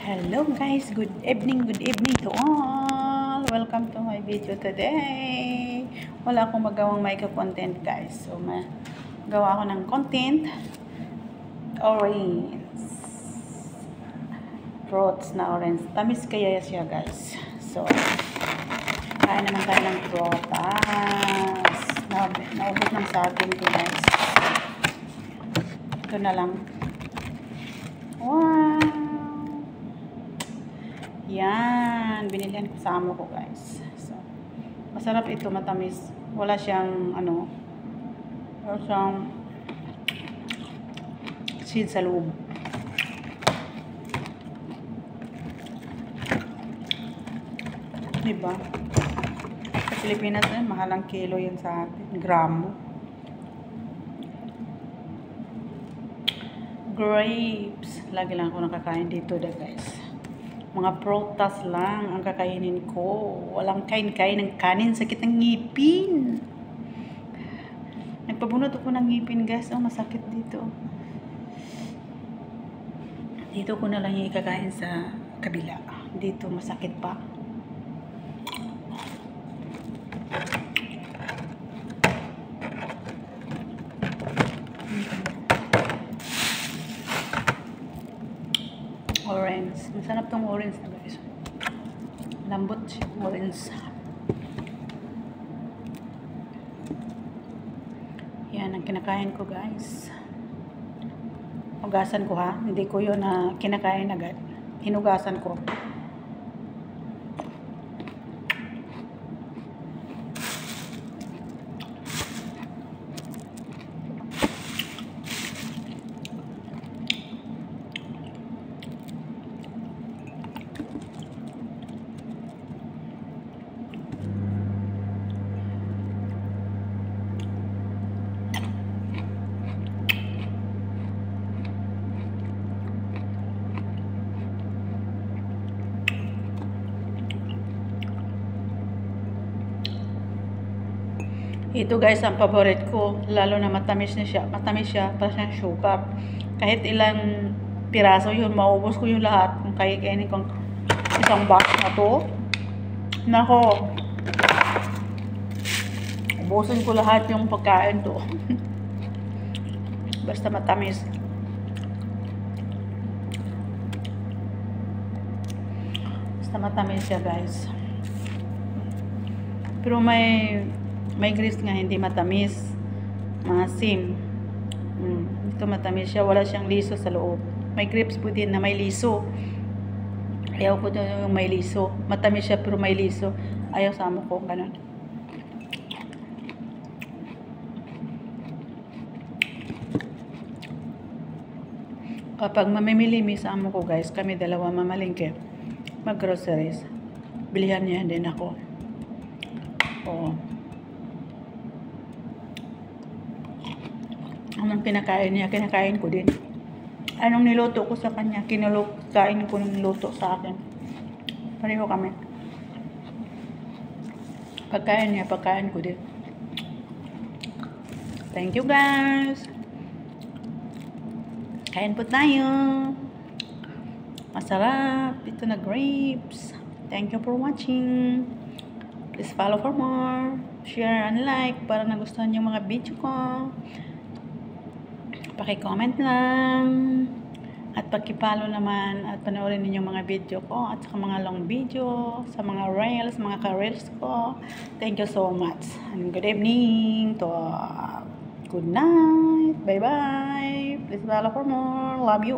Hello guys, good evening to all. Welcome to my video today. Wala akong magawang makeup content guys. So, magawa ako ng content. Orange. Fruits na orange. Tamis kaya siya guys. So, kain naman tayo ng prutas. Naubos ng saging ko guys. Ito na lang. Wow! Yan, binilihan ko sa amo ko guys. So, masarap ito, matamis. Wala siyang wala siyang seed sa loob. Diba? Sa Pilipinas mahal ang kilo yan sa atin. Gramo. Grapes. Lagi lang ako nakakain dito guys. Mga prutas lang ang kakainin ko. Walang kain-kain ng kanin. Sakit ng ngipin. Nagpabunot ako ng ngipin guys. Oh, masakit dito. Dito ko na lang yung ikakain sa kabila. Dito masakit pa. Orange. Masarap tong orange na guys. Lambot siya. Orange. Yan ang kinakain ko guys. Hugasan ko ha. Hindi ko yun na kinakain agad. Hinugasan ko. Ito guys, ang favorite ko, lalo na matamis na siya. Matamis siya, para siyang sugar. Kahit ilang piraso yun, maubos ko yung lahat. Kung kaya-kainin kong isang box na to. Nako, ubusin ko lahat yung pagkain to. Basta matamis. Basta matamis siya guys. Pero may grapes nga hindi matamis, maasim. Ito matamis siya, wala siyang liso sa loob. May grapes po din na may liso. Ayaw ko din yung may liso. Matamis siya pero may liso. Ayaw sa amo ko, ganun. Kapag mamimili sa amo ko guys, kami dalawa mamalingke, mag-groceries. Bilihan niya din ako. Oo. Anong pinakain niya, kinakain ko din. Anong niluto ko sa kanya, kinakain ko ng niluto sa akin. Pareho kami. Pagkain niya, pagkain ko din. Thank you guys. Kain po tayo. Masarap. Ito na grapes. Thank you for watching. Please follow for more. Share and like para nagustuhan yung mga video ko. Paki-comment lang at paki-follow naman at panoorin niyo yung mga video ko at sa mga long video, sa mga reels, mga ka-reels ko. Thank you so much and good evening to all. Good night. Bye-bye. Please follow for more. Love you.